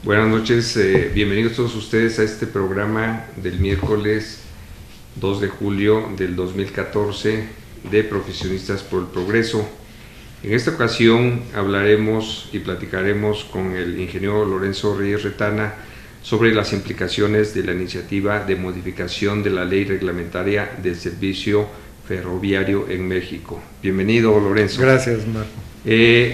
Buenas noches, bienvenidos todos ustedes a este programa del miércoles 2 de julio del 2014 de Profesionistas por el Progreso. En esta ocasión hablaremos y platicaremos con el ingeniero Lorenzo Reyes Retana sobre las implicaciones de la iniciativa de modificación de la ley reglamentaria del servicio ferroviario en México. Bienvenido, Lorenzo. Gracias, Marco.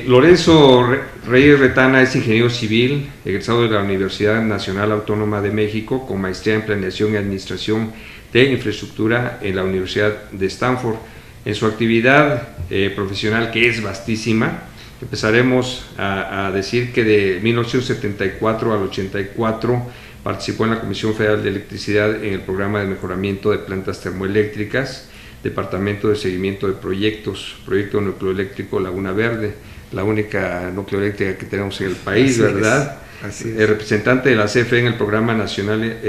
Lorenzo Reyes Retana es ingeniero civil, egresado de la Universidad Nacional Autónoma de México, con maestría en Planeación y Administración de Infraestructura en la Universidad de Stanford. En su actividad profesional, que es vastísima, empezaremos a decir que de 1974 al 84 participó en la Comisión Federal de Electricidad en el programa de mejoramiento de plantas termoeléctricas, Departamento de Seguimiento de Proyectos, Proyecto Nucleoeléctrico Laguna Verde, la única nucleoeléctrica que tenemos en el país, así ¿verdad? Así es. Representante de la CFE en el Programa Nacional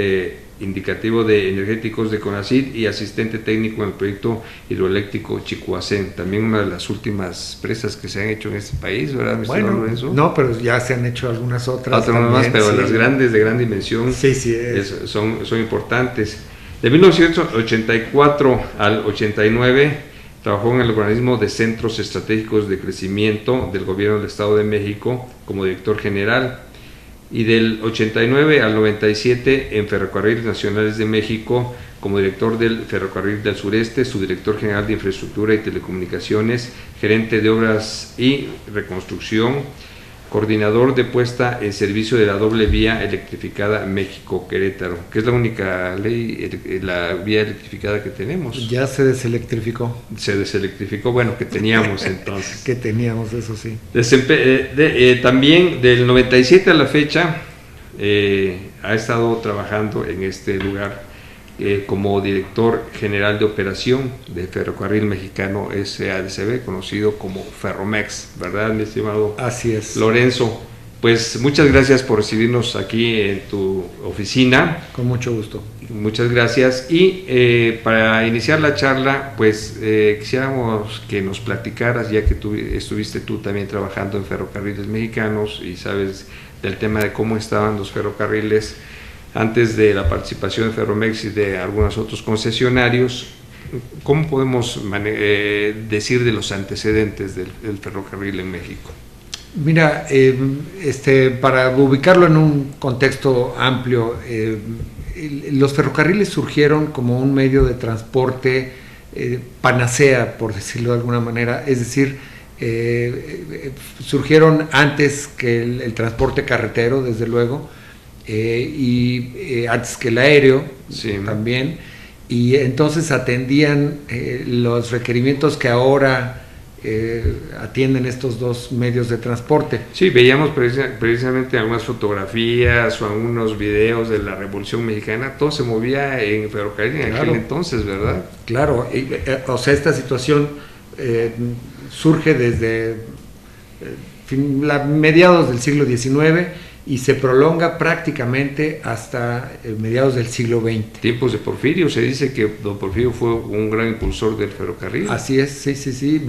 Indicativo de Energéticos de CONACYT y asistente técnico en el Proyecto Hidroeléctrico Chicoacén, también una de las últimas presas que se han hecho en este país, ¿verdad, bueno, Lorenzo? No, pero ya se han hecho algunas otras. Otras más, pero sí, las grandes, de gran dimensión, sí, son importantes. De 1984 al 89 trabajó en el organismo de Centros Estratégicos de Crecimiento del Gobierno del Estado de México como director general, y del 89 al 97 en Ferrocarriles Nacionales de México como director del Ferrocarril del Sureste, subdirector general de Infraestructura y Telecomunicaciones, gerente de Obras y Reconstrucción, coordinador de puesta en servicio de la doble vía electrificada México-Querétaro, que es la única la vía electrificada que tenemos. Ya se deselectrificó. Se deselectrificó, bueno, que teníamos entonces. Que teníamos, eso sí. También del 97 a la fecha ha estado trabajando en este lugar como director general de operación de Ferrocarril Mexicano SADCB, conocido como Ferromex, ¿verdad, mi estimado? Así es. Lorenzo, pues muchas gracias por recibirnos aquí en tu oficina. Con mucho gusto. Muchas gracias. Y para iniciar la charla, pues quisiéramos que nos platicaras, ya que estuviste tú también trabajando en Ferrocarriles Mexicanos y sabes del tema de cómo estaban los ferrocarriles antes de la participación de Ferromex y de algunos otros concesionarios. ¿Cómo podemos decir de los antecedentes del ferrocarril en México? Mira, para ubicarlo en un contexto amplio, los ferrocarriles surgieron como un medio de transporte panacea, por decirlo de alguna manera, es decir, surgieron antes que el transporte carretero, desde luego, y antes que el aéreo, sí, también, y entonces atendían los requerimientos que ahora atienden estos dos medios de transporte. Sí, veíamos precisamente algunas fotografías o algunos videos de la Revolución Mexicana, todo se movía en ferrocarril en aquel entonces, ¿verdad? Claro, o sea, esta situación surge desde mediados del siglo XIX y se prolonga prácticamente hasta mediados del siglo XX. Tiempos de Porfirio, se dice que don Porfirio fue un gran impulsor del ferrocarril. Así es, sí.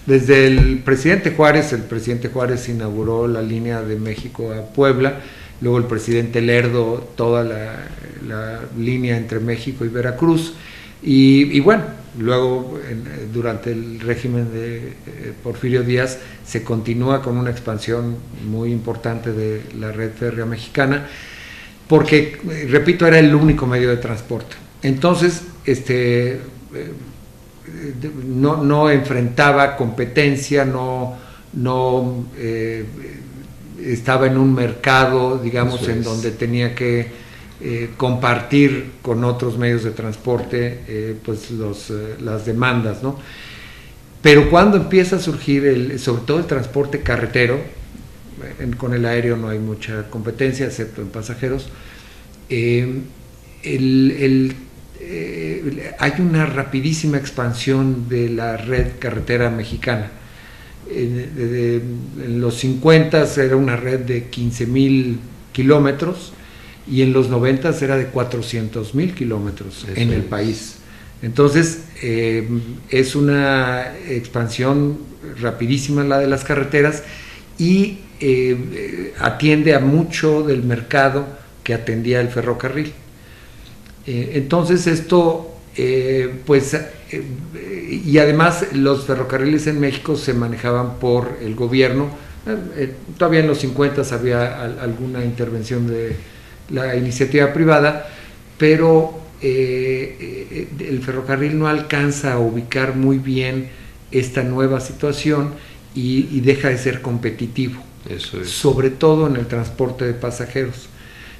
Desde el presidente Juárez inauguró la línea de México a Puebla, luego el presidente Lerdo toda la línea entre México y Veracruz, y bueno, luego durante el régimen de Porfirio Díaz se continúa con una expansión muy importante de la red férrea mexicana, porque, repito, era el único medio de transporte. Entonces, no enfrentaba competencia, no estaba en un mercado, digamos, en donde tenía que compartir con otros medios de transporte pues las demandas, ¿no? Pero cuando empieza a surgir sobre todo el transporte carretero, con el aéreo no hay mucha competencia excepto en pasajeros, hay una rapidísima expansión de la red carretera mexicana. En los 50 era una red de 15,000 kilómetros y en los 90 era de 400,000 kilómetros en el país. Entonces es una expansión rapidísima la de las carreteras, y atiende a mucho del mercado que atendía el ferrocarril. Entonces esto, y además los ferrocarriles en México se manejaban por el gobierno. Todavía en los 50 había alguna intervención de la iniciativa privada, pero el ferrocarril no alcanza a ubicar muy bien esta nueva situación y deja de ser competitivo. Eso es. Sobre todo en el transporte de pasajeros.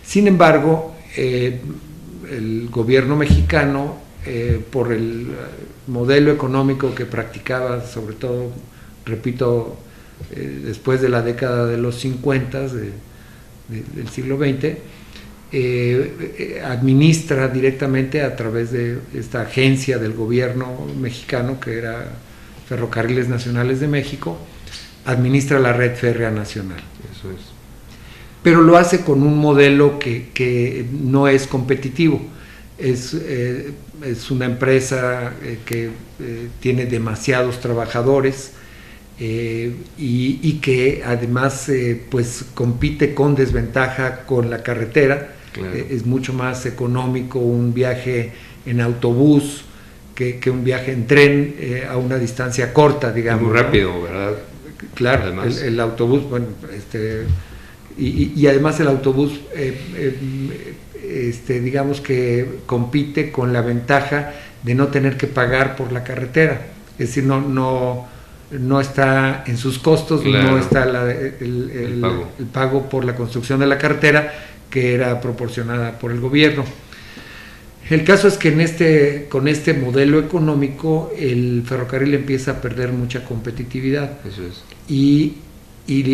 Sin embargo, el gobierno mexicano, por el modelo económico que practicaba, sobre todo, repito, después de la década de los 50 del siglo XX, administra directamente a través de esta agencia del gobierno mexicano, que era Ferrocarriles Nacionales de México, administra la red férrea nacional. Eso es. Pero lo hace con un modelo que no es competitivo. Es una empresa que tiene demasiados trabajadores y que además pues compite con desventaja con la carretera. Claro. Es mucho más económico un viaje en autobús que un viaje en tren a una distancia corta, digamos. Muy rápido, ¿no? ¿Verdad? Claro, el autobús, bueno, y además el autobús, digamos que compite con la ventaja de no tener que pagar por la carretera. Es decir, no está en sus costos, claro. No está el pago por la construcción de la carretera, que era proporcionada por el gobierno. El caso es que con este modelo económico el ferrocarril empieza a perder mucha competitividad. Eso es. Y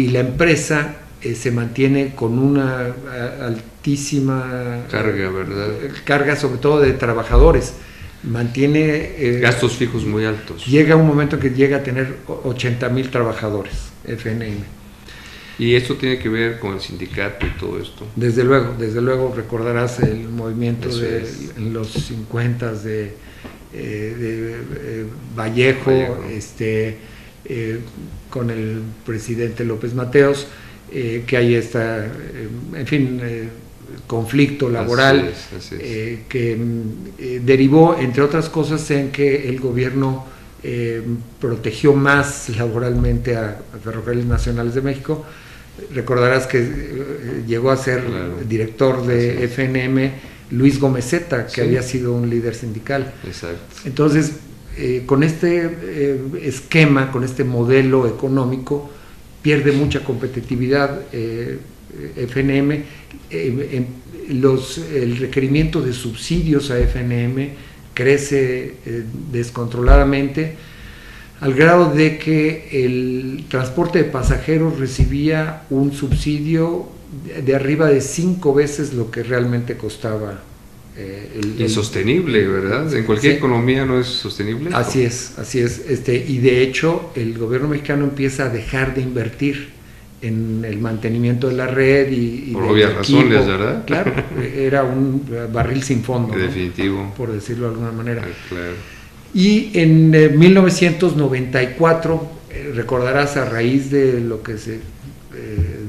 la empresa se mantiene con una altísima carga, ¿verdad? Carga sobre todo de trabajadores. Mantiene gastos fijos muy altos. Llega un momento que llega a tener 80,000 trabajadores, FNM. ¿Y esto tiene que ver con el sindicato y todo esto? Desde luego recordarás el movimiento en los 50 de Vallejo. Con el presidente López Mateos, que hay conflicto laboral. Así es. Que derivó, entre otras cosas, en que el gobierno protegió más laboralmente a Ferrocarriles Nacionales de México. Recordarás que llegó a ser director de FNM Luis Gomezeta, que había sido un líder sindical. Exacto. Entonces, con este esquema, con este modelo económico, pierde mucha competitividad FNM. El requerimiento de subsidios a FNM crece descontroladamente, al grado de que el transporte de pasajeros recibía un subsidio de arriba de 5 veces lo que realmente costaba. Insostenible, ¿verdad? En cualquier economía no es sostenible. Así es. Y de hecho el gobierno mexicano empieza a dejar de invertir en el mantenimiento de la red y por obvias razones, ¿verdad? Claro, era un barril sin fondo, definitivo, ¿no? Por decirlo de alguna manera. Claro. Y en 1994, recordarás, a raíz de lo que se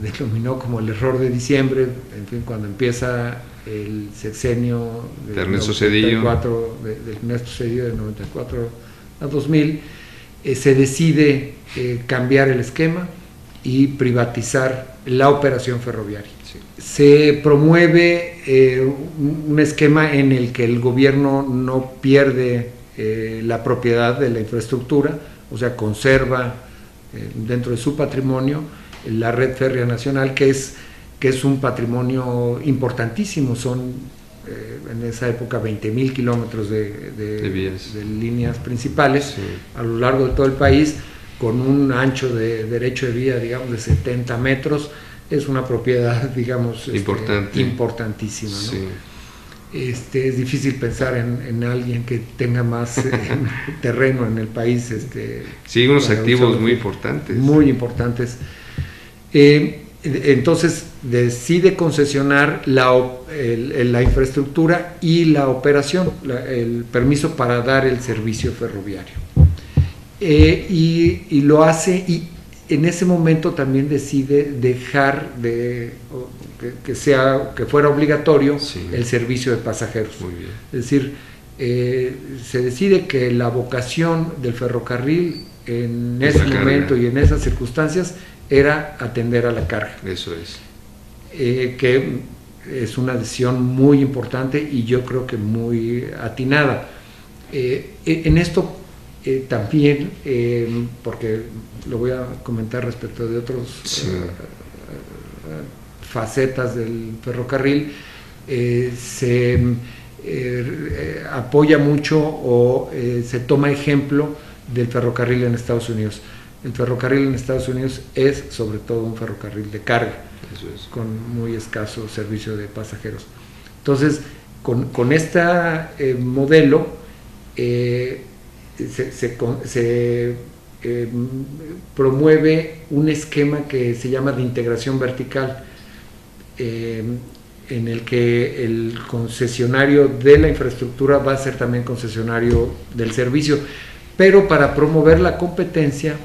denominó como el error de diciembre, en fin, cuando empieza el sexenio de Ernesto Zedillo, del Ernesto Zedillo de 94 a 2000, se decide cambiar el esquema y privatizar la operación ferroviaria. Sí. Se promueve un esquema en el que el gobierno no pierde la propiedad de la infraestructura, o sea, conserva dentro de su patrimonio la red férrea nacional, que es un patrimonio importantísimo. Son en esa época 20,000 kilómetros de líneas principales, sí, a lo largo de todo el país, con un ancho de derecho de vía, digamos, de 70 metros. Es una propiedad, digamos, importantísima, ¿no? Sí. Es difícil pensar en alguien que tenga más terreno en el país. Sí, unos activos muy importantes. Muy importantes. Entonces decide concesionar la infraestructura y la operación, el permiso para dar el servicio ferroviario. Y lo hace, y en ese momento también decide dejar que fuera obligatorio el servicio de pasajeros. Muy bien. Es decir, se decide que la vocación del ferrocarril en ese momento y en esas circunstancias era atender a la carga. Eso es. Que es una decisión muy importante y yo creo que muy atinada. En esto también, porque lo voy a comentar respecto de otros facetas del ferrocarril, se apoya mucho o se toma ejemplo del ferrocarril en Estados Unidos. El ferrocarril en Estados Unidos es sobre todo un ferrocarril de carga, con muy escaso servicio de pasajeros. Entonces, con este modelo se promueve un esquema que se llama de integración vertical, en el que el concesionario de la infraestructura va a ser también concesionario del servicio, pero para promover la competencia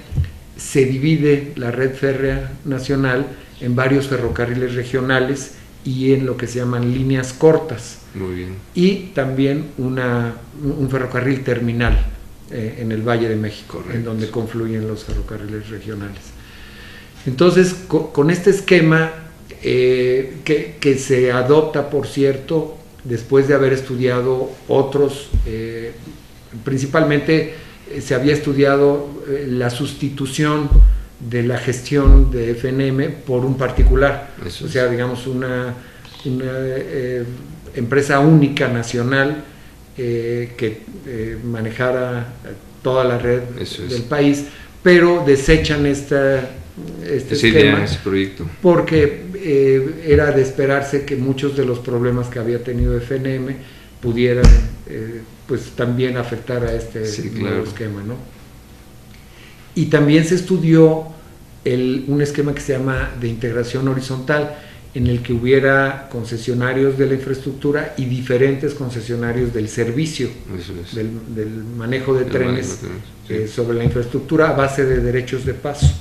se divide la red férrea nacional en varios ferrocarriles regionales y en lo que se llaman líneas cortas. Muy bien. Y también un ferrocarril terminal en el Valle de México. Correcto. En donde confluyen los ferrocarriles regionales. Entonces, con este esquema que se adopta, por cierto, después de haber estudiado otros, principalmente se había estudiado la sustitución de la gestión de FNM por un particular, o sea, digamos una empresa única nacional que manejara toda la red del país, pero desechan este esquema, ese proyecto, porque era de esperarse que muchos de los problemas que había tenido FNM pudieran pues también afectar a este nuevo esquema, ¿no? Y también se estudió un esquema que se llama de integración horizontal, en el que hubiera concesionarios de la infraestructura y diferentes concesionarios del servicio, del manejo de trenes sobre la infraestructura a base de derechos de paso.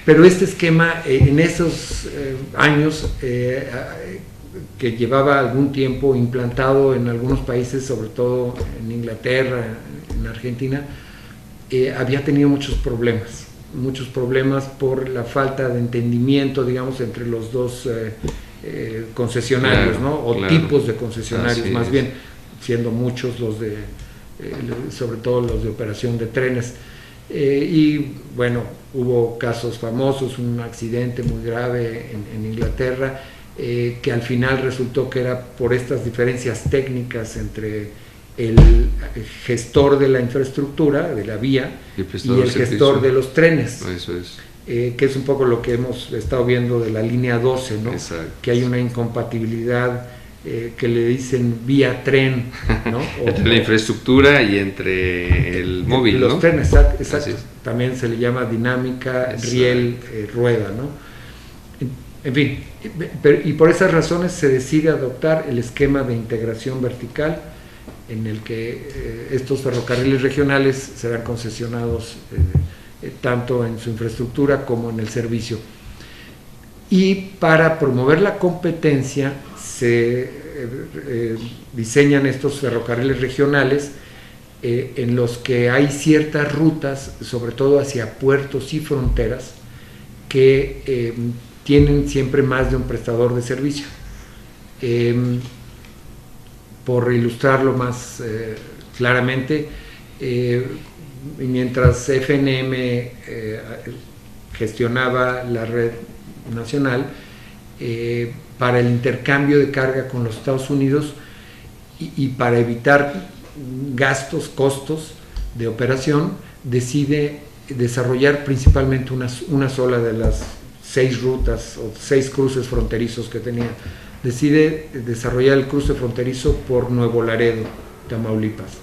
Pero este esquema en esos años que llevaba algún tiempo implantado en algunos países, sobre todo en Inglaterra, en Argentina, había tenido muchos problemas por la falta de entendimiento, digamos, entre los dos concesionarios, ¿no? O tipos de concesionarios, más bien, siendo muchos los de, sobre todo los de operación de trenes. Y bueno, hubo casos famosos, un accidente muy grave en Inglaterra, que al final resultó que era por estas diferencias técnicas entre el gestor de la infraestructura, de la vía, y el gestor de los trenes. Eso es. Que es un poco lo que hemos estado viendo de la línea 12, ¿no? Exacto. Que hay una incompatibilidad que le dicen vía tren, ¿no? Entre la infraestructura y entre el móvil, los ¿no? trenes, exacto. También se le llama dinámica, riel, rueda, ¿no? En fin, y por esas razones se decide adoptar el esquema de integración vertical, en el que estos ferrocarriles regionales serán concesionados tanto en su infraestructura como en el servicio. Y para promover la competencia se diseñan estos ferrocarriles regionales en los que hay ciertas rutas, sobre todo hacia puertos y fronteras, que tienen siempre más de un prestador de servicio. Por ilustrarlo más claramente, mientras FNM gestionaba la red nacional, para el intercambio de carga con los Estados Unidos y para evitar costos de operación, decide desarrollar principalmente una sola de las 6 rutas o 6 cruces fronterizos que tenía. Decide desarrollar el cruce fronterizo por Nuevo Laredo, Tamaulipas.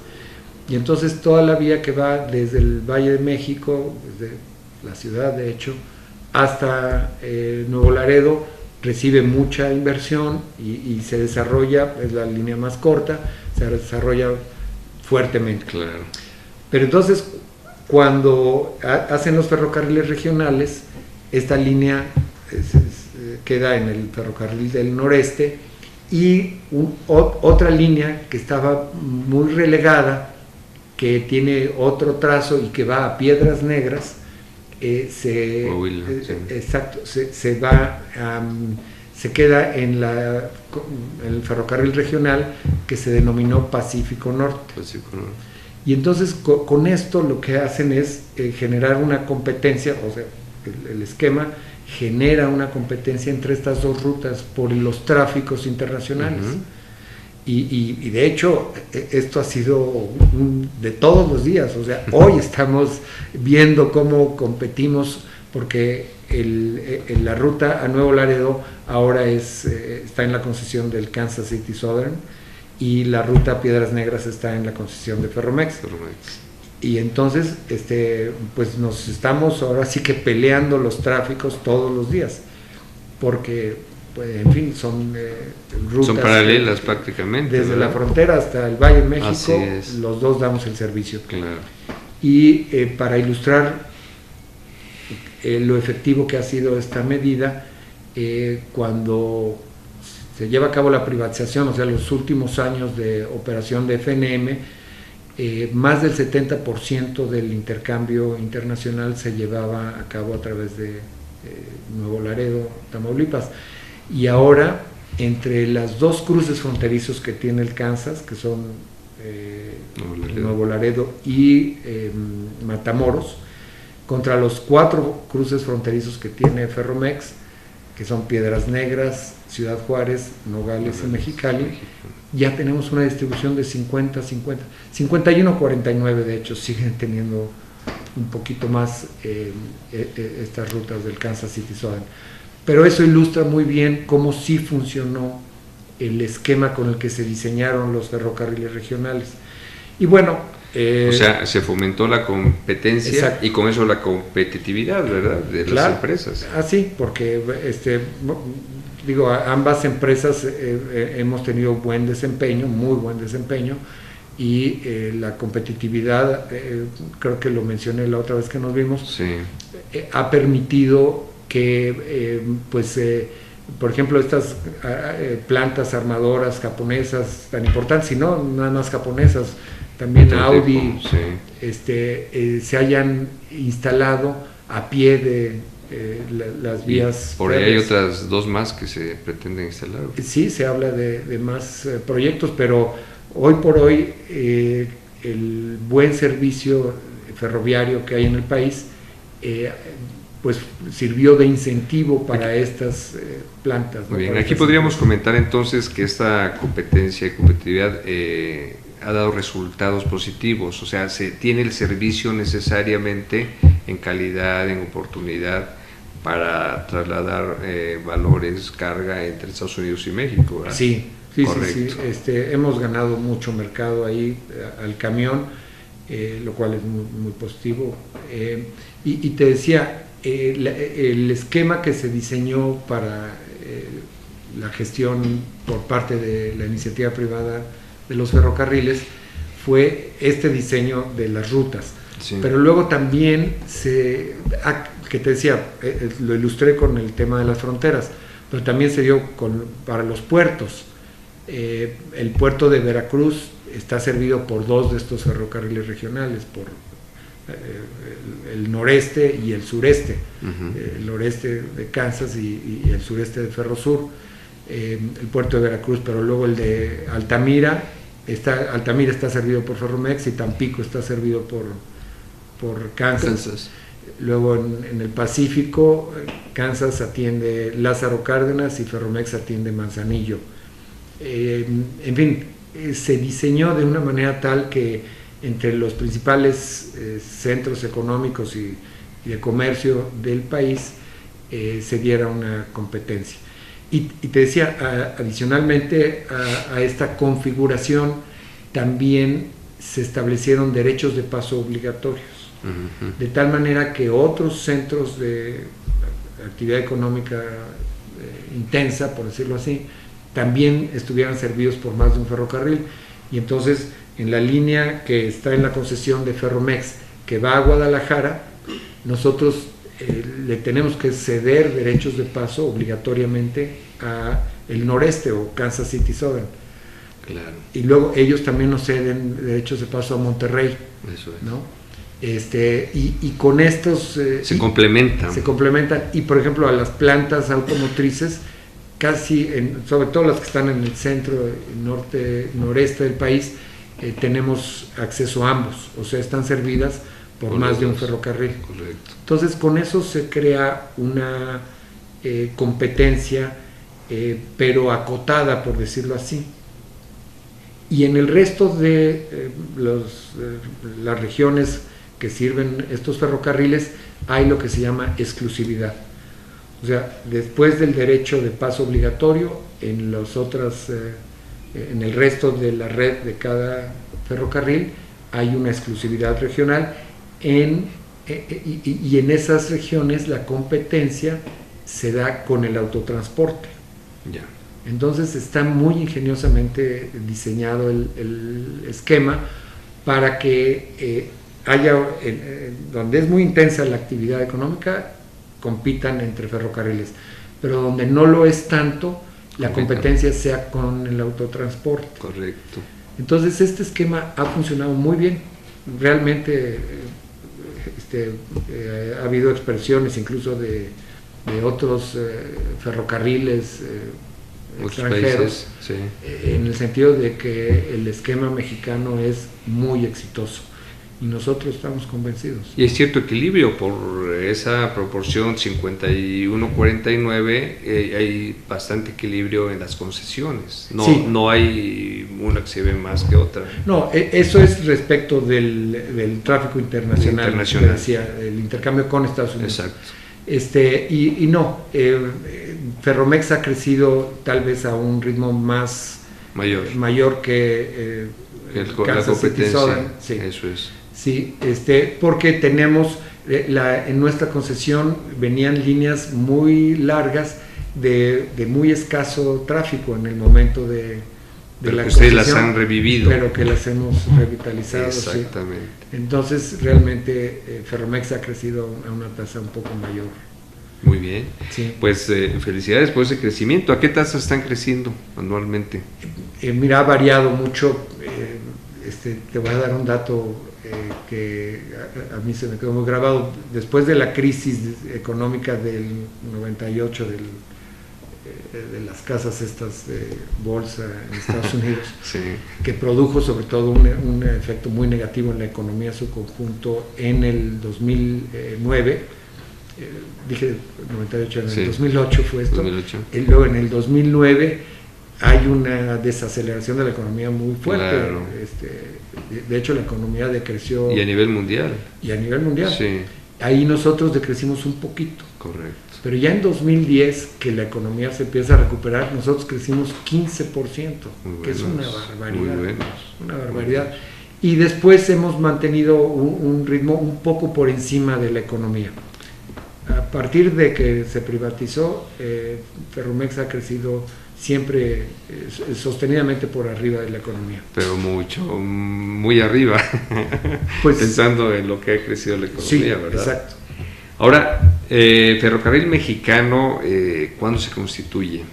Y entonces toda la vía que va desde el Valle de México, desde la ciudad de hecho, hasta Nuevo Laredo, recibe mucha inversión y se desarrolla, es la línea más corta, se desarrolla fuertemente. Claro. Pero entonces, cuando hacen los ferrocarriles regionales, esta línea queda en el ferrocarril del noreste, y otra línea que estaba muy relegada, que tiene otro trazo y que va a Piedras Negras, se queda en el ferrocarril regional que se denominó Pacífico Norte. Y entonces con esto lo que hacen es generar una competencia, o sea, el esquema genera una competencia entre estas dos rutas por los tráficos internacionales. Y de hecho esto ha sido de todos los días, o sea, hoy estamos viendo cómo competimos, porque la ruta a Nuevo Laredo ahora está en la concesión del Kansas City Southern, y la ruta a Piedras Negras está en la concesión de Ferromex. Y entonces pues nos estamos ahora sí que peleando los tráficos todos los días, porque pues, en fin, son rutas paralelas prácticamente, desde ¿verdad? La Frontera hasta el Valle de México, los dos damos el servicio. Claro. Y para ilustrar lo efectivo que ha sido esta medida, cuando se lleva a cabo la privatización, o sea, los últimos años de operación de FNM, más del 70% del intercambio internacional se llevaba a cabo a través de Nuevo Laredo, Tamaulipas. Y ahora, entre las dos cruces fronterizos que tiene el Kansas, que son Nuevo Laredo y Matamoros, contra los 4 cruces fronterizos que tiene Ferromex, que son Piedras Negras, Ciudad Juárez, Nogales y Mexicali, ya tenemos una distribución de 50-50, 51-49 de hecho, siguen teniendo un poquito más estas rutas del Kansas City Southern. Pero eso ilustra muy bien cómo sí funcionó el esquema con el que se diseñaron los ferrocarriles regionales. Y bueno, o sea, se fomentó la competencia, exacto, y con eso la competitividad, ¿verdad?, de las empresas. Sí, porque digo, ambas empresas hemos tenido buen desempeño, muy buen desempeño, y la competitividad, creo que lo mencioné la otra vez que nos vimos, sí, ha permitido que, por ejemplo, estas plantas armadoras japonesas tan importantes, y no nada más japonesas, también Audi, sí, se hayan instalado a pie de las vías. Por ahí hay otras 2 más que se pretenden instalar. Sí, se habla de más proyectos, pero hoy por hoy el buen servicio ferroviario que hay en el país pues sirvió de incentivo para estas plantas, ¿no? Muy bien, aquí podríamos comentar entonces que esta competencia y competitividad ha dado resultados positivos, o sea, se tiene el servicio necesariamente en calidad, en oportunidad, para trasladar valores, carga entre Estados Unidos y México, ¿verdad? Sí, hemos ganado mucho mercado ahí al camión, lo cual es muy positivo. Y te decía, el esquema que se diseñó para la gestión por parte de la iniciativa privada de los ferrocarriles fue este diseño de las rutas. Sí. Pero luego también que te decía, lo ilustré con el tema de las fronteras, pero también se dio para los puertos. El puerto de Veracruz está servido por 2 de estos ferrocarriles regionales, por el noreste y el sureste, el noreste de Kansas y el sureste de Ferrosur, el puerto de Veracruz, pero luego el de Altamira está servido por Ferromex, y Tampico está servido por Kansas. Luego en el Pacífico, Kansas atiende Lázaro Cárdenas y Ferromex atiende Manzanillo. En fin, se diseñó de una manera tal que entre los principales centros económicos y de comercio del país se diera una competencia. Y te decía, adicionalmente a esta configuración, también se establecieron derechos de paso obligatorios, de tal manera que otros centros de actividad económica intensa, por decirlo así, también estuvieran servidos por más de un ferrocarril. Y entonces, en la línea que está en la concesión de Ferromex, que va a Guadalajara, nosotros le tenemos que ceder derechos de paso obligatoriamente a el noreste o Kansas City Southern. Claro. Y luego ellos también nos ceden derechos de paso a Monterrey. Eso es. ¿No? Y con estos... se complementan. Se complementan. Y por ejemplo a las plantas automotrices, casi, sobre todo las que están en el centro, norte, noreste del país, tenemos acceso a ambos. O sea, están servidas por más de un ferrocarril. Correcto. Entonces con eso se crea una competencia, pero acotada, por decirlo así. Y en el resto de las regiones que sirven estos ferrocarriles hay lo que se llama exclusividad. O sea, después del derecho de paso obligatorio, en el resto de la red de cada ferrocarril hay una exclusividad regional y en esas regiones la competencia se da con el autotransporte. Ya. Entonces está muy ingeniosamente diseñado el esquema para que haya, donde es muy intensa la actividad económica, compitan entre ferrocarriles, pero donde no lo es tanto, la competencia sea con el autotransporte. Correcto. Entonces este esquema ha funcionado muy bien. Realmente ha habido expresiones incluso de otros ferrocarriles extranjeros, sí, en el sentido de que el esquema mexicano es muy exitoso y nosotros estamos convencidos. Y hay cierto equilibrio por esa proporción 51-49, hay bastante equilibrio en las concesiones, no hay una que se ve más que otra. No, eso es respecto del tráfico internacional. Decía, el intercambio con Estados Unidos. Exacto. Y no, Ferromex ha crecido tal vez a un ritmo más mayor que la competencia. Sí. Eso es. Sí, porque tenemos en nuestra concesión venían líneas muy largas de muy escaso tráfico en el momento de la concesión. Ustedes las han revivido. Pero que las hemos revitalizado. Exactamente. Sí. Entonces realmente Ferromex ha crecido a una tasa un poco mayor. Muy bien. Sí. Pues felicidades por ese crecimiento. ¿A qué tasa están creciendo anualmente? Mira, ha variado mucho. Te voy a dar un dato que a mí se me quedó muy grabado. Después de la crisis económica del 98, de las casas estas de bolsa en Estados Unidos, sí, que produjo sobre todo un efecto muy negativo en la economía en su conjunto en el 2009, dije 98, en el 2008 fue esto, 2008. Y luego en el 2009 hay una desaceleración de la economía muy fuerte. Claro. De hecho la economía decreció. Y a nivel mundial. Sí. Ahí nosotros decrecimos un poquito. Correcto. Pero ya en 2010, que la economía se empieza a recuperar, nosotros crecimos 15%, que es una barbaridad. Muy buenos. Una barbaridad. Y después hemos mantenido un ritmo un poco por encima de la economía. A partir de que se privatizó, Ferromex ha crecido siempre sostenidamente por arriba de la economía. Pero muy arriba, pues, pensando en lo que ha crecido la economía, sí, ¿verdad? Exacto. Ahora, Ferrocarril Mexicano, ¿cuándo se constituye?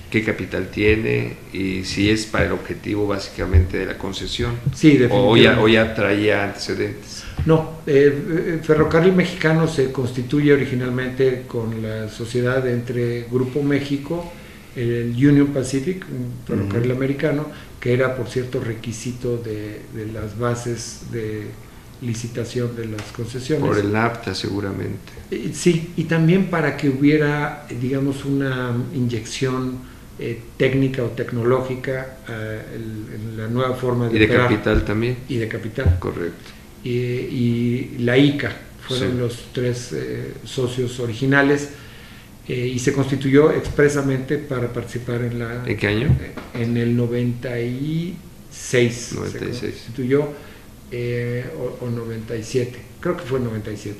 ¿Qué capital tiene? Y si es para el objetivo básicamente de la concesión. Sí, definitivamente. O ya traía antecedentes. No, Ferrocarril Mexicano se constituye originalmente con la sociedad entre Grupo México, el Union Pacific, un ferrocarril americano, que era por cierto requisito de las bases de licitación de las concesiones. Por el NAFTA seguramente. Sí, y también para que hubiera, digamos, una inyección técnica o tecnológica en la nueva forma de operar. Y de capital también. Y de capital. Correcto. Y la ICA fueron los tres socios originales, y se constituyó expresamente para participar en la... ¿En qué año? En el 96. 96. Se constituyó, o 97, creo que fue 97.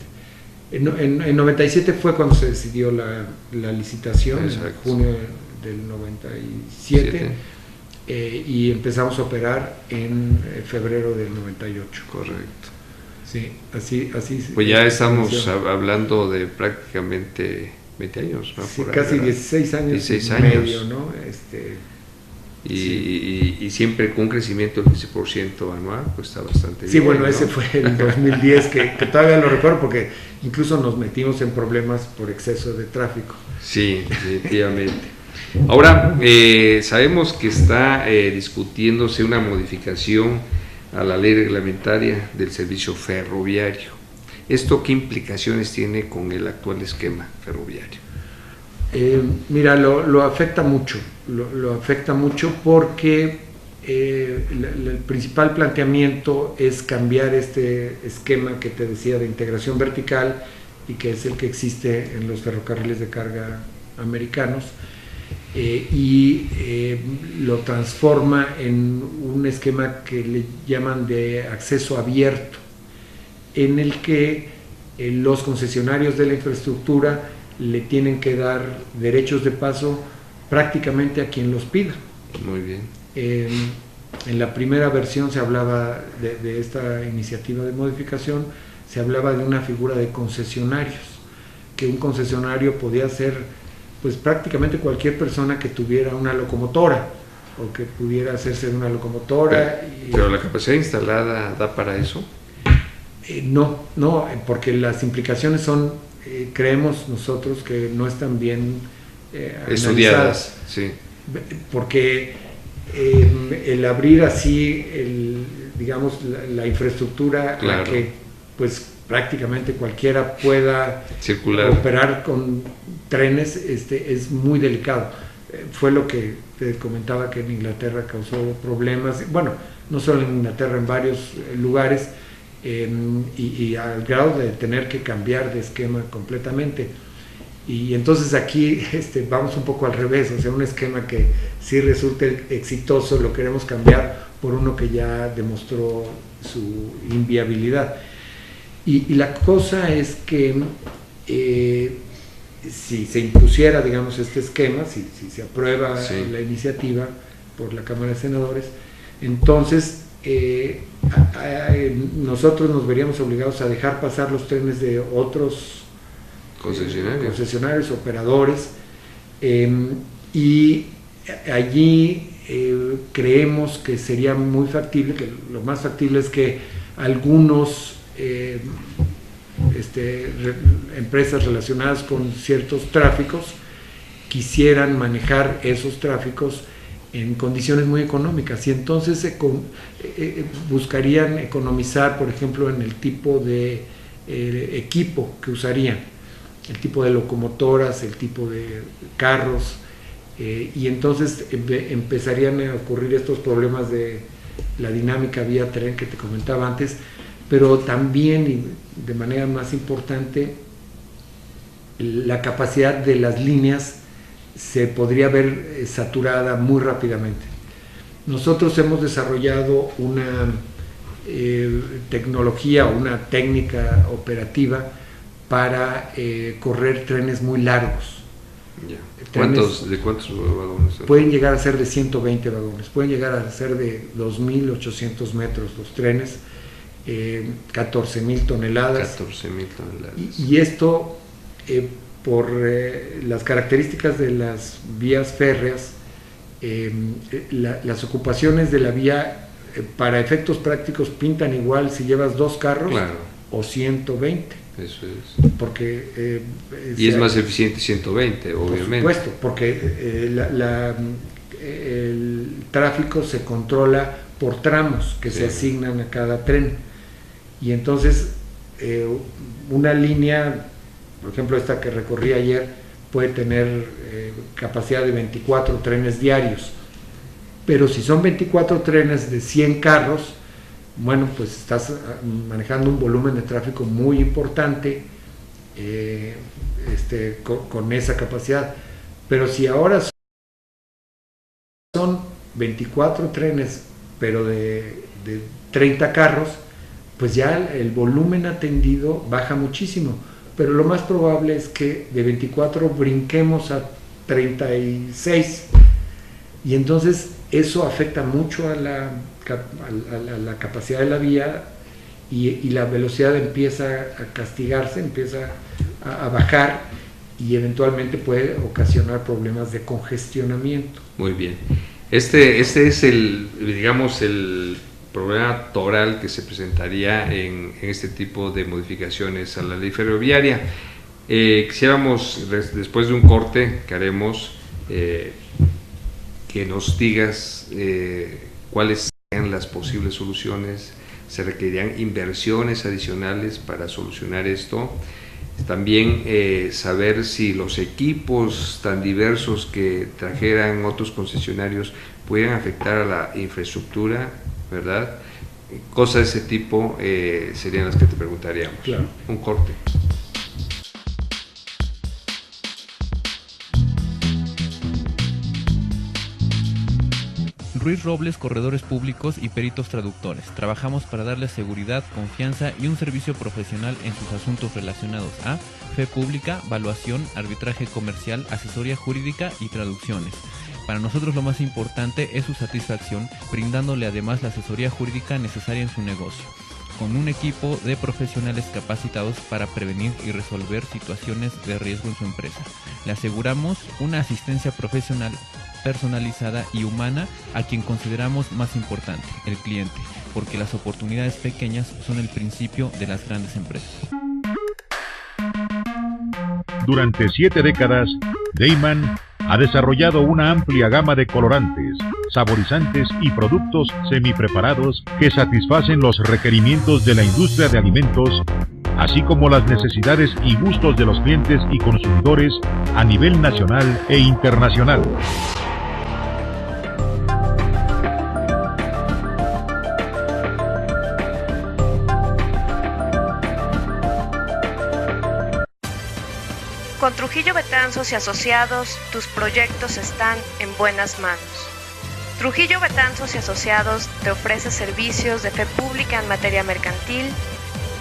En 97 fue cuando se decidió la licitación. Exacto. En junio del 97, y empezamos a operar en febrero del 98. Correcto. Sí, así. Pues ya estamos hablando de prácticamente 20 años, ¿no? Sí, Por casi ahí, 16 años 16 y años. medio, ¿no? Y siempre con un crecimiento del 15% anual, pues está bastante bien. Sí, bueno, ¿no? ese fue el 2010, que todavía lo recuerdo porque incluso nos metimos en problemas por exceso de tráfico. Sí, definitivamente. Ahora, sabemos que está discutiéndose una modificación a la ley reglamentaria del servicio ferroviario. ¿Esto qué implicaciones tiene con el actual esquema ferroviario? Mira, lo afecta mucho, lo afecta mucho porque el principal planteamiento es cambiar este esquema que te decía de integración vertical y que es el que existe en los ferrocarriles de carga americanos, lo transforma en un esquema que le llaman de acceso abierto, en el que los concesionarios de la infraestructura le tienen que dar derechos de paso prácticamente a quien los pida. Muy bien. En la primera versión se hablaba de esta iniciativa de modificación, se hablaba de una figura de concesionarios, que un concesionario podía ser pues prácticamente cualquier persona que tuviera una locomotora o que pudiera hacerse de una locomotora. Pero la capacidad instalada da para eso. No, porque las implicaciones son, creemos nosotros que no están bien estudiadas, sí. Porque el abrir así, digamos, la infraestructura, claro, a que pues prácticamente cualquiera pueda circular, operar con trenes, es muy delicado. Fue lo que te comentaba que en Inglaterra causó problemas, bueno, no solo en Inglaterra, en varios lugares, y al grado de tener que cambiar de esquema completamente. Y entonces aquí vamos un poco al revés, o sea, un esquema que sí resulte exitoso lo queremos cambiar por uno que ya demostró su inviabilidad. Y la cosa es que si se impusiera, digamos, este esquema, si se aprueba la iniciativa por la Cámara de Senadores, entonces nosotros nos veríamos obligados a dejar pasar los trenes de otros concesionarios, operadores, y allí creemos que sería muy factible, que lo más factible es que algunos empresas relacionadas con ciertos tráficos quisieran manejar esos tráficos en condiciones muy económicas y entonces buscarían economizar, por ejemplo, en el tipo de equipo que usarían, el tipo de locomotoras, el tipo de carros, y entonces empezarían a ocurrir estos problemas de la dinámica vía tren que te comentaba antes, pero también, y de manera más importante, la capacidad de las líneas se podría ver saturada muy rápidamente. Nosotros hemos desarrollado una tecnología, una técnica operativa para correr trenes muy largos. ¿De cuántos vagones? Pueden llegar a ser de 120 vagones, pueden llegar a ser de 2.800 metros los trenes, 14.000 toneladas. 14.000 toneladas. Y esto, por las características de las vías férreas, las ocupaciones de la vía, para efectos prácticos, pintan igual si llevas 2 carros, claro, o 120. Eso es. Porque, y es más eficiente 120, obviamente. Por supuesto, porque el tráfico se controla por tramos que se asignan a cada tren. Y entonces, una línea, por ejemplo, esta que recorrí ayer, puede tener capacidad de 24 trenes diarios. Pero si son 24 trenes de 100 carros, bueno, pues estás manejando un volumen de tráfico muy importante con esa capacidad. Pero si ahora son 24 trenes, pero de 30 carros, pues ya el volumen atendido baja muchísimo. Pero lo más probable es que de 24 brinquemos a 36. Y entonces eso afecta mucho a la capacidad de la vía y la velocidad empieza a castigarse, empieza a bajar y eventualmente puede ocasionar problemas de congestionamiento. Muy bien. Este es el problema toral que se presentaría en este tipo de modificaciones a la ley ferroviaria. Quisiéramos, después de un corte que haremos, que nos digas cuáles serían las posibles soluciones. Se requerirían inversiones adicionales para solucionar esto. También saber si los equipos tan diversos que trajeran otros concesionarios pudieran afectar a la infraestructura, ¿verdad? Cosas de ese tipo serían las que te preguntaríamos. Claro. Un corte. Ruiz Robles, Corredores Públicos y Peritos Traductores. Trabajamos para darles seguridad, confianza y un servicio profesional en sus asuntos relacionados a fe pública, valuación, arbitraje comercial, asesoría jurídica y traducciones. Para nosotros lo más importante es su satisfacción, brindándole además la asesoría jurídica necesaria en su negocio, con un equipo de profesionales capacitados para prevenir y resolver situaciones de riesgo en su empresa. Le aseguramos una asistencia profesional personalizada y humana a quien consideramos más importante, el cliente, porque las oportunidades pequeñas son el principio de las grandes empresas. Durante 7 décadas, Deiman ha desarrollado una amplia gama de colorantes, saborizantes y productos semipreparados que satisfacen los requerimientos de la industria de alimentos, así como las necesidades y gustos de los clientes y consumidores a nivel nacional e internacional. Con Trujillo Betanzos y Asociados, tus proyectos están en buenas manos. Trujillo Betanzos y Asociados te ofrece servicios de fe pública en materia mercantil,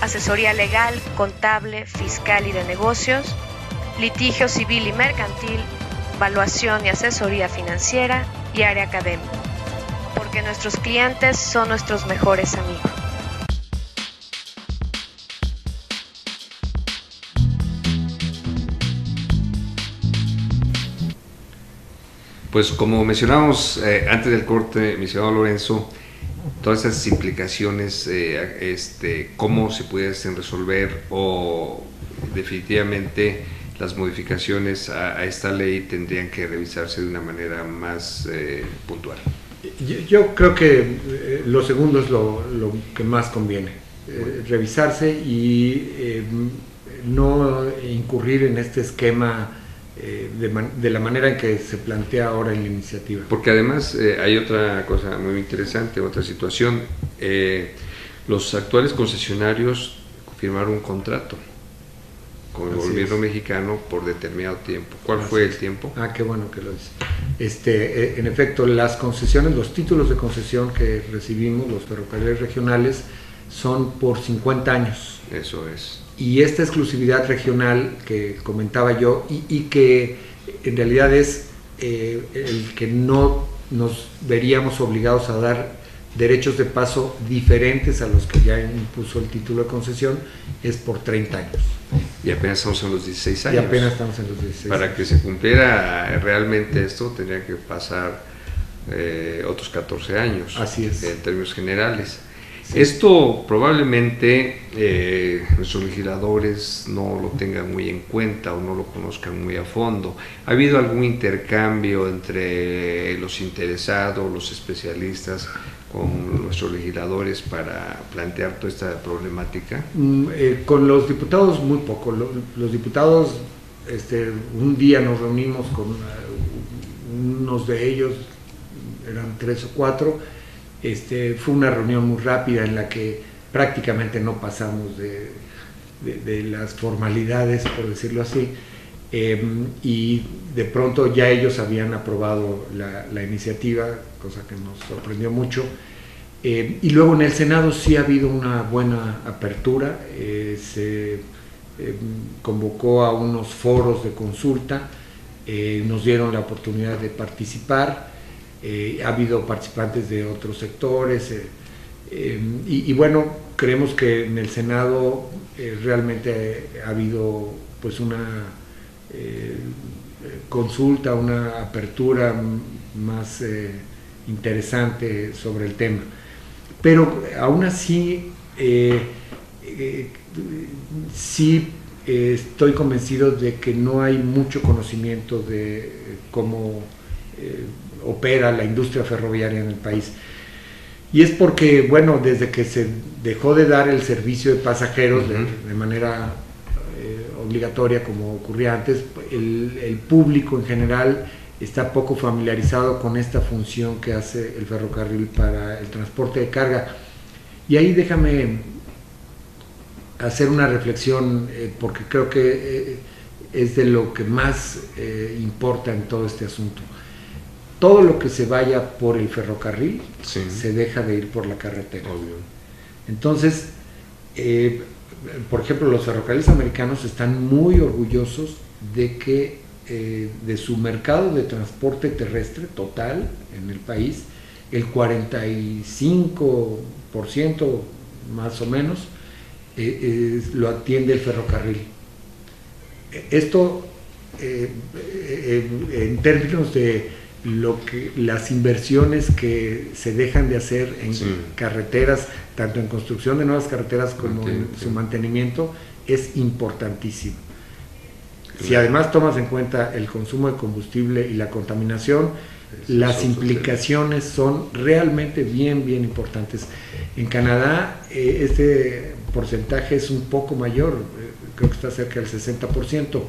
asesoría legal, contable, fiscal y de negocios, litigio civil y mercantil, valuación y asesoría financiera y área académica, porque nuestros clientes son nuestros mejores amigos. Pues como mencionábamos antes del corte, mi estimado Lorenzo, todas esas implicaciones, cómo se pudiesen resolver o definitivamente las modificaciones a esta ley tendrían que revisarse de una manera más puntual. Yo creo que lo segundo es lo que más conviene, revisarse y no incurrir en este esquema de la manera en que se plantea ahora en la iniciativa. Porque además hay otra cosa muy interesante, otra situación. Los actuales concesionarios firmaron un contrato con el gobierno mexicano por determinado tiempo. ¿Cuál fue el tiempo? Qué bueno que lo dice. En efecto, las concesiones, los títulos de concesión que recibimos, los ferrocarriles regionales, son por 50 años. Eso es. Y esta exclusividad regional que comentaba yo y que en realidad es el que no nos veríamos obligados a dar derechos de paso diferentes a los que ya impuso el título de concesión, es por 30 años. Y apenas estamos en los 16 años. Y apenas estamos en los 16 Para años. que se cumpliera realmente esto, tendría que pasar otros 14 años. Así es. En términos generales. Sí. Esto probablemente nuestros legisladores no lo tengan muy en cuenta o no lo conozcan muy a fondo. ¿Ha habido algún intercambio entre los interesados, los especialistas, con nuestros legisladores para plantear toda esta problemática? Con los diputados muy poco. Los diputados, un día nos reunimos con unos de ellos, eran 3 o 4. Fue una reunión muy rápida en la que prácticamente no pasamos de las formalidades, por decirlo así, y de pronto ya ellos habían aprobado la iniciativa, cosa que nos sorprendió mucho. Y luego en el Senado sí ha habido una buena apertura, se convocó a unos foros de consulta, nos dieron la oportunidad de participar. Ha habido participantes de otros sectores y bueno, creemos que en el Senado realmente ha habido pues una consulta, una apertura más interesante sobre el tema. Pero aún así, sí estoy convencido de que no hay mucho conocimiento de cómo opera la industria ferroviaria en el país. Y es porque, bueno, desde que se dejó de dar el servicio de pasajeros de manera obligatoria como ocurría antes, el público en general está poco familiarizado con esta función que hace el ferrocarril para el transporte de carga. Y ahí déjame hacer una reflexión, porque creo que es de lo que más importa en todo este asunto. Todo lo que se vaya por el ferrocarril se deja de ir por la carretera. Obvio. Entonces, por ejemplo, los ferrocarriles americanos están muy orgullosos de que de su mercado de transporte terrestre total en el país, el 45% más o menos lo atiende el ferrocarril. Esto en términos de las inversiones que se dejan de hacer en carreteras, tanto en construcción de nuevas carreteras como en su mantenimiento, es importantísimo. Si además tomas en cuenta el consumo de combustible y la contaminación, las implicaciones son realmente bien importantes. En Canadá este porcentaje es un poco mayor, creo que está cerca del 60%.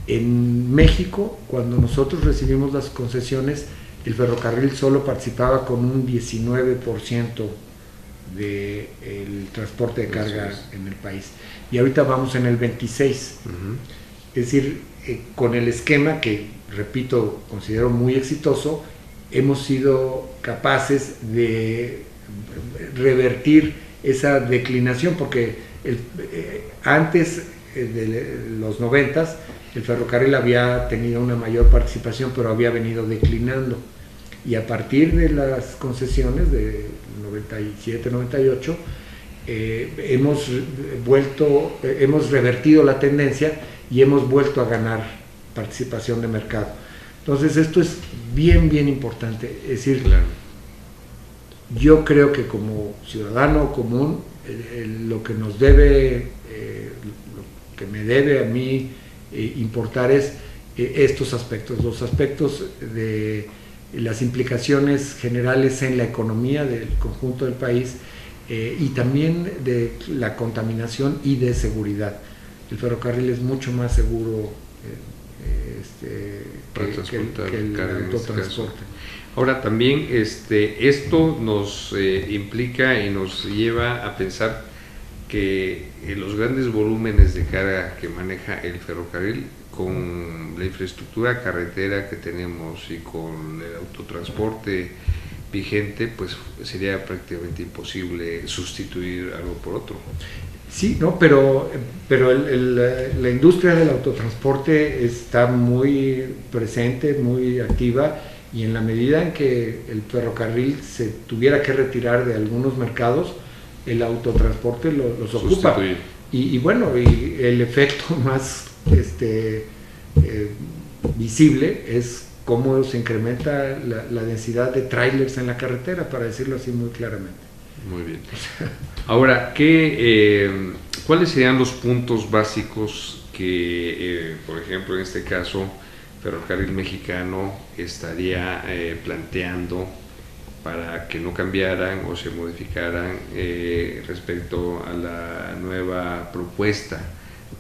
En México, cuando nosotros recibimos las concesiones, el ferrocarril solo participaba con un 19% del transporte de carga en el país. Y ahorita vamos en el 26%. Es decir, con el esquema que, repito, considero muy exitoso, hemos sido capaces de revertir esa declinación, porque antes de los 90s el ferrocarril había tenido una mayor participación, pero había venido declinando, y a partir de las concesiones de 97-98 hemos revertido la tendencia y hemos vuelto a ganar participación de mercado. Entonces esto es bien importante, es decir, yo creo que como ciudadano común lo que nos debe, lo que me debe a mí importar es estos aspectos, los aspectos de las implicaciones generales en la economía del conjunto del país y también de la contaminación y de seguridad. El ferrocarril es mucho más seguro que el autotransporte. Ahora también esto nos implica y nos lleva a pensar que los grandes volúmenes de carga que maneja el ferrocarril, con la infraestructura carretera que tenemos y con el autotransporte vigente, pues sería prácticamente imposible sustituir algo por otro. Sí, no, pero la industria del autotransporte está muy presente, muy activa, y en la medida en que el ferrocarril se tuviera que retirar de algunos mercados, el autotransporte los ocupa. Y bueno, y el efecto más visible es cómo se incrementa la densidad de trailers en la carretera, para decirlo así muy claramente. Muy bien. Ahora, ¿cuáles serían los puntos básicos que, por ejemplo, en este caso, Ferrocarril Mexicano estaría planteando para que no cambiaran o se modificaran respecto a la nueva propuesta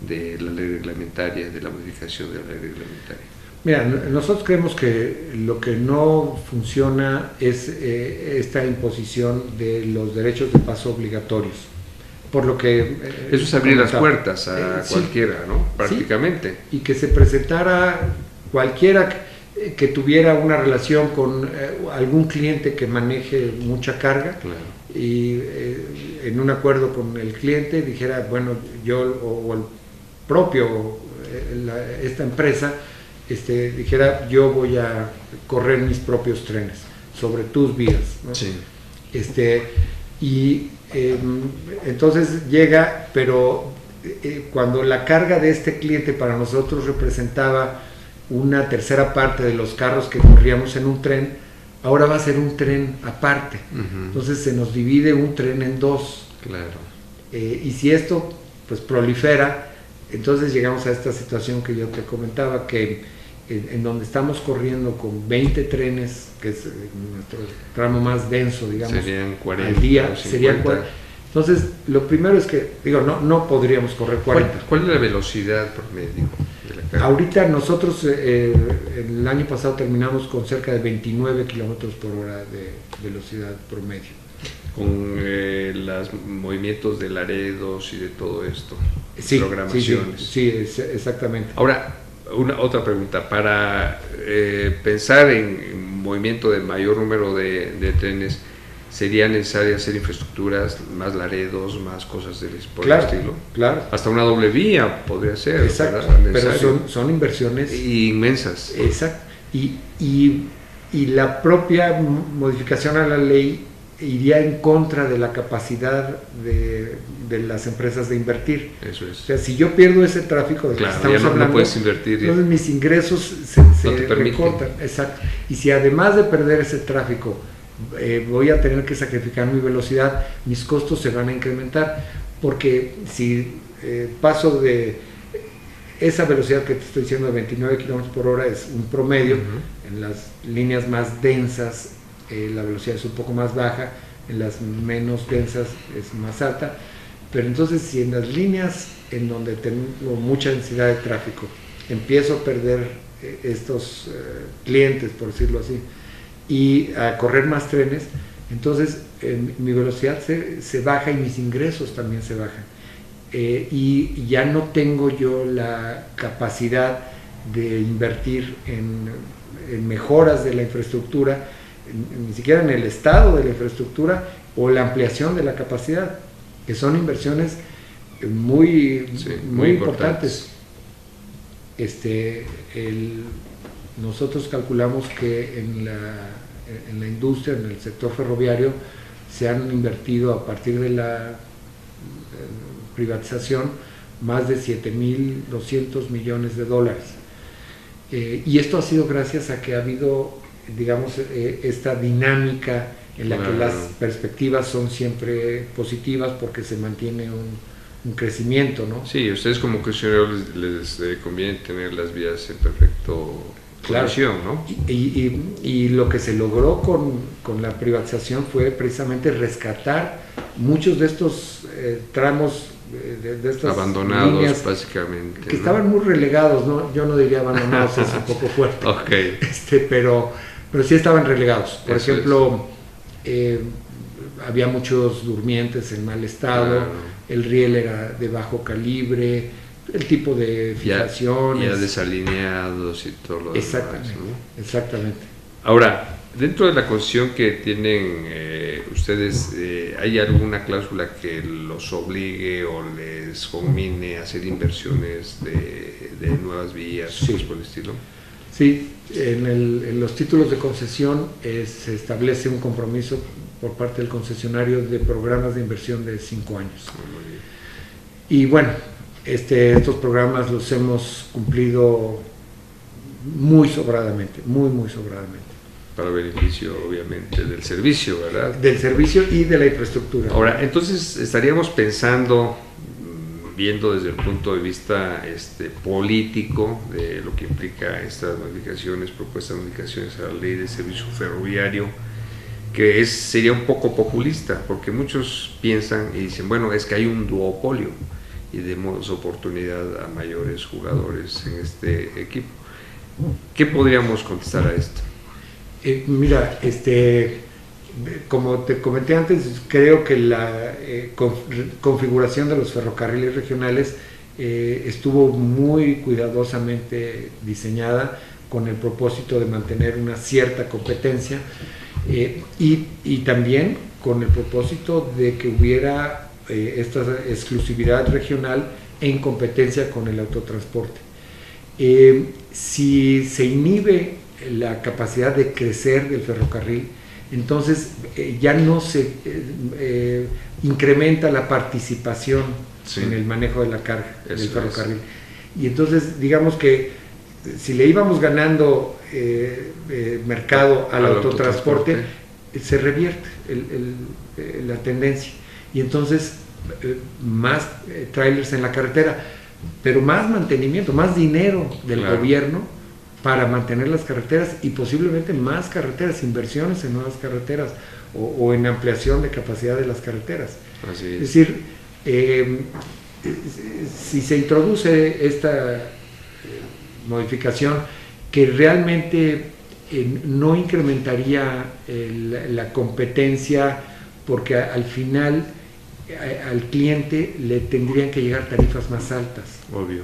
de la ley reglamentaria, de la modificación de la ley reglamentaria? Mira, nosotros creemos que lo que no funciona es esta imposición de los derechos de paso obligatorios, por lo que... eso es abrir las puertas a cualquiera, ¿no? Prácticamente. Sí, y que se presentara cualquiera que tuviera una relación con algún cliente que maneje mucha carga, claro, y en un acuerdo con el cliente dijera, bueno, yo o el propio, esta empresa, dijera, yo voy a correr mis propios trenes sobre tus vías, ¿no? Sí. Y Entonces llega, pero cuando la carga de este cliente para nosotros representaba una tercera parte de los carros que corríamos en un tren, ahora va a ser un tren aparte. Entonces se nos divide un tren en dos. Claro. Y si esto pues prolifera, entonces llegamos a esta situación que yo te comentaba, que en donde estamos corriendo con 20 trenes, que es nuestro tramo más denso, digamos, serían 40 al día, o 50. serían 40. Entonces, lo primero es que, digo, no podríamos correr 40. ¿Cuál es la velocidad promedio de la carga? Ahorita nosotros, el año pasado terminamos con cerca de 29 kilómetros por hora de velocidad promedio. Con los movimientos de Laredos y de todo esto, Sí, programaciones. sí, exactamente. Ahora, otra pregunta. Para pensar en movimiento de mayor número de trenes, ¿sería necesario hacer infraestructuras, más Laredos, más cosas por el estilo? Claro. Hasta una doble vía podría ser. Exacto, pero son inversiones inmensas. Exacto. Y la propia modificación a la ley iría en contra de la capacidad de las empresas de invertir. Eso es. O sea, si yo pierdo ese tráfico de que estamos hablando, no puedes invertir. Entonces mis ingresos se recortan. Exacto. Y si además de perder ese tráfico voy a tener que sacrificar mi velocidad, mis costos se van a incrementar, porque si paso de esa velocidad que te estoy diciendo de 29 kilómetros por hora es un promedio, en las líneas más densas la velocidad es un poco más baja, en las menos densas es más alta, pero entonces si en las líneas en donde tengo mucha densidad de tráfico empiezo a perder estos clientes, por decirlo así, y a correr más trenes, entonces mi velocidad se baja y mis ingresos también se bajan. Y ya no tengo yo la capacidad de invertir en mejoras de la infraestructura, ni siquiera en el estado de la infraestructura o la ampliación de la capacidad, que son inversiones muy importantes. Nosotros calculamos que en la industria, en el sector ferroviario, se han invertido a partir de la privatización más de 7.200 millones de dólares. Y esto ha sido gracias a que ha habido, digamos, esta dinámica en la que las perspectivas son siempre positivas porque se mantiene un crecimiento, ¿no? Sí, ustedes como concesionarios les conviene tener las vías en perfecto condición, ¿no? Y lo que se logró con la privatización fue precisamente rescatar muchos de estos tramos de estas abandonados líneas, básicamente, que estaban muy relegados, ¿no? Yo no diría abandonados, es un poco fuerte. Okay. Pero sí estaban relegados. Por ejemplo, había muchos durmientes en mal estado, el riel era de bajo calibre, el tipo de fijaciones. Ya desalineados y todo lo demás, ¿no? Exactamente. Ahora, dentro de la concesión que tienen ustedes, ¿hay alguna cláusula que los obligue o les conmine a hacer inversiones de nuevas vías, cosas por el estilo? Sí, en los títulos de concesión se establece un compromiso por parte del concesionario de programas de inversión de 5 años. Muy bien. Y bueno, estos programas los hemos cumplido muy sobradamente, muy sobradamente. Para beneficio, obviamente, del servicio, ¿verdad? Del servicio y de la infraestructura. Ahora, entonces estaríamos pensando, viendo desde el punto de vista político, de lo que implica estas modificaciones, propuestas de modificaciones a la ley de servicio ferroviario, que sería un poco populista, porque muchos piensan y dicen, bueno, es que hay un duopolio y demos oportunidad a mayores jugadores en este equipo. ¿Qué podríamos contestar a esto? Mira, como te comenté antes, creo que la configuración de los ferrocarriles regionales estuvo muy cuidadosamente diseñada con el propósito de mantener una cierta competencia y también con el propósito de que hubiera esta exclusividad regional en competencia con el autotransporte. Si se inhibe la capacidad de crecer del ferrocarril, entonces ya no se incrementa la participación Sí. en el manejo de la carga Eso del es. ferrocarril. Y entonces, digamos que si le íbamos ganando mercado al autotransporte, se revierte la tendencia. Y entonces, más trailers en la carretera, pero más mantenimiento, más dinero del Claro. gobierno para mantener las carreteras y posiblemente más carreteras, inversiones en nuevas carreteras o en ampliación de capacidad de las carreteras. Así Es es. decir, si se introduce esta modificación que realmente no incrementaría la competencia, porque al final al cliente le tendrían que llegar tarifas más altas, Obvio.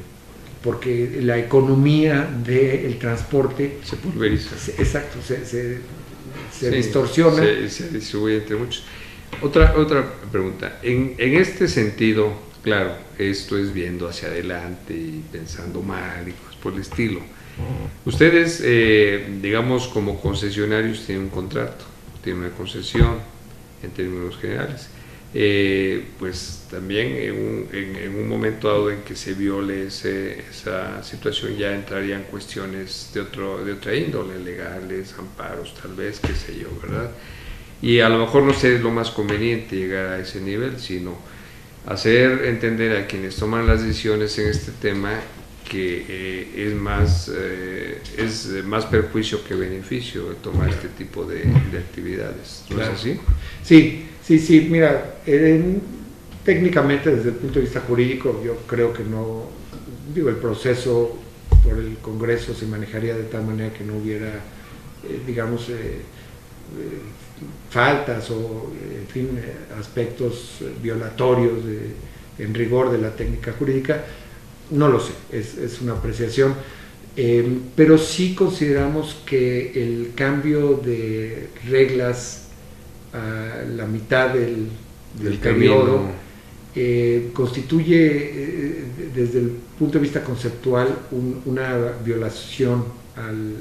porque la economía del transporte, Se pulveriza. exacto, se Sí, distorsiona. Se distribuye entre muchos. Otra pregunta. En este sentido, claro, esto es viendo hacia adelante y pensando mal y cosas por el estilo. Ustedes, digamos, como concesionarios tienen un contrato, tienen una concesión en términos generales. Pues también en un momento dado en que se viole esa situación ya entrarían cuestiones de otra índole, legales, amparos tal vez, qué sé yo, ¿verdad? Y a lo mejor no sería lo más conveniente llegar a ese nivel, sino hacer entender a quienes toman las decisiones en este tema que es más perjuicio que beneficio de tomar este tipo de actividades. ¿No Claro. es así? Sí, mira, técnicamente desde el punto de vista jurídico yo creo que no, digo, el proceso por el Congreso se manejaría de tal manera que no hubiera, digamos, faltas o, en fin, aspectos violatorios en rigor de la técnica jurídica. No lo sé, es una apreciación, pero sí consideramos que el cambio de reglas a la mitad del periodo constituye, desde el punto de vista conceptual, una violación al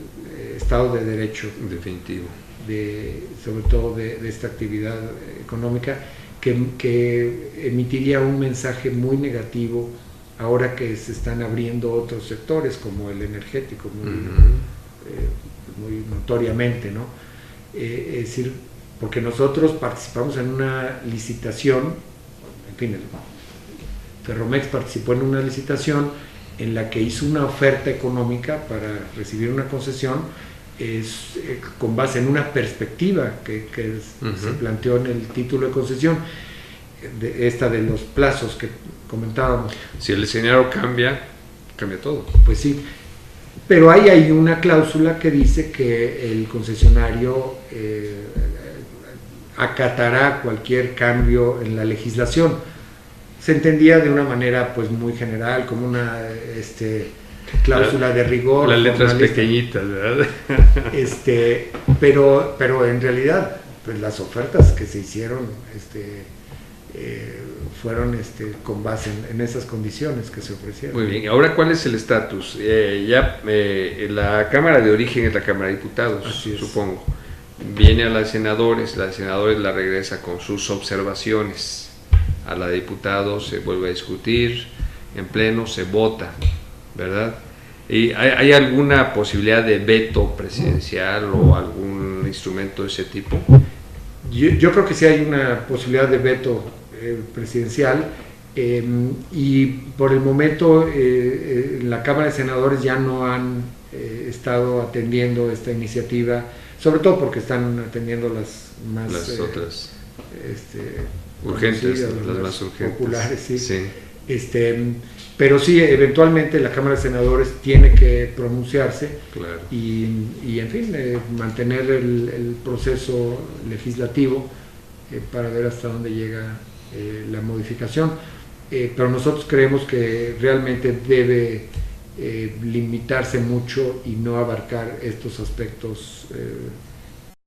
Estado de Derecho, Definitivo. sobre todo de esta actividad económica, que emitiría un mensaje muy negativo ahora que se están abriendo otros sectores como el energético, muy notoriamente, ¿no? Es decir, porque nosotros participamos en una licitación, en fin, el Ferromex participó en una licitación en la que hizo una oferta económica para recibir una concesión, con base en una perspectiva que se planteó en el título de concesión, esta de los plazos que comentábamos. Si el escenario cambia todo. Pues sí, pero ahí hay una cláusula que dice que el concesionario acatará cualquier cambio en la legislación. Se entendía de una manera pues muy general, como una cláusula de rigor. Las letras formalista. pequeñitas, ¿verdad? Pero en realidad pues las ofertas que se hicieron fueron con base en esas condiciones que se ofrecieron. Muy bien, ahora ¿cuál es el estatus? La Cámara de Origen es la Cámara de Diputados, Así es. supongo. Viene a la de senadores la regresa con sus observaciones. A la de diputados se vuelve a discutir, en pleno se vota, ¿verdad? ¿Y hay alguna posibilidad de veto presidencial o algún instrumento de ese tipo? Yo creo que sí hay una posibilidad de veto presidencial, y por el momento la Cámara de Senadores ya no han estado atendiendo esta iniciativa, sobre todo porque están atendiendo las otras urgentes, las más urgentes, populares, sí. Sí. Pero sí, eventualmente la Cámara de Senadores tiene que pronunciarse, Claro. y en fin, mantener el proceso legislativo para ver hasta dónde llega la modificación. Pero nosotros creemos que realmente debe limitarse mucho y no abarcar estos aspectos